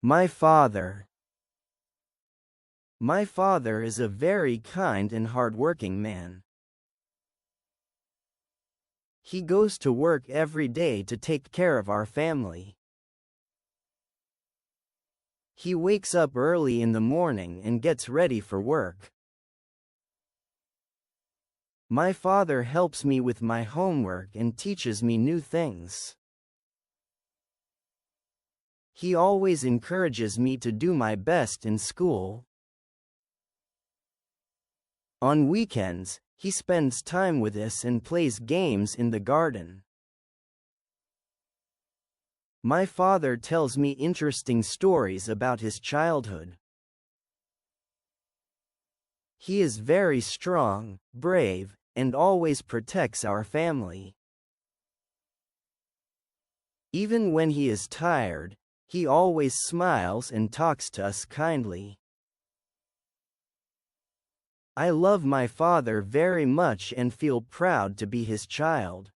My father. My father is a very kind and hardworking man. He goes to work every day to take care of our family. He wakes up early in the morning and gets ready for work. My father helps me with my homework and teaches me new things. He always encourages me to do my best in school. On weekends, he spends time with us and plays games in the garden. My father tells me interesting stories about his childhood. He is very strong, brave, and always protects our family. Even when he is tired, he always smiles and talks to us kindly. I love my father very much and feel proud to be his child.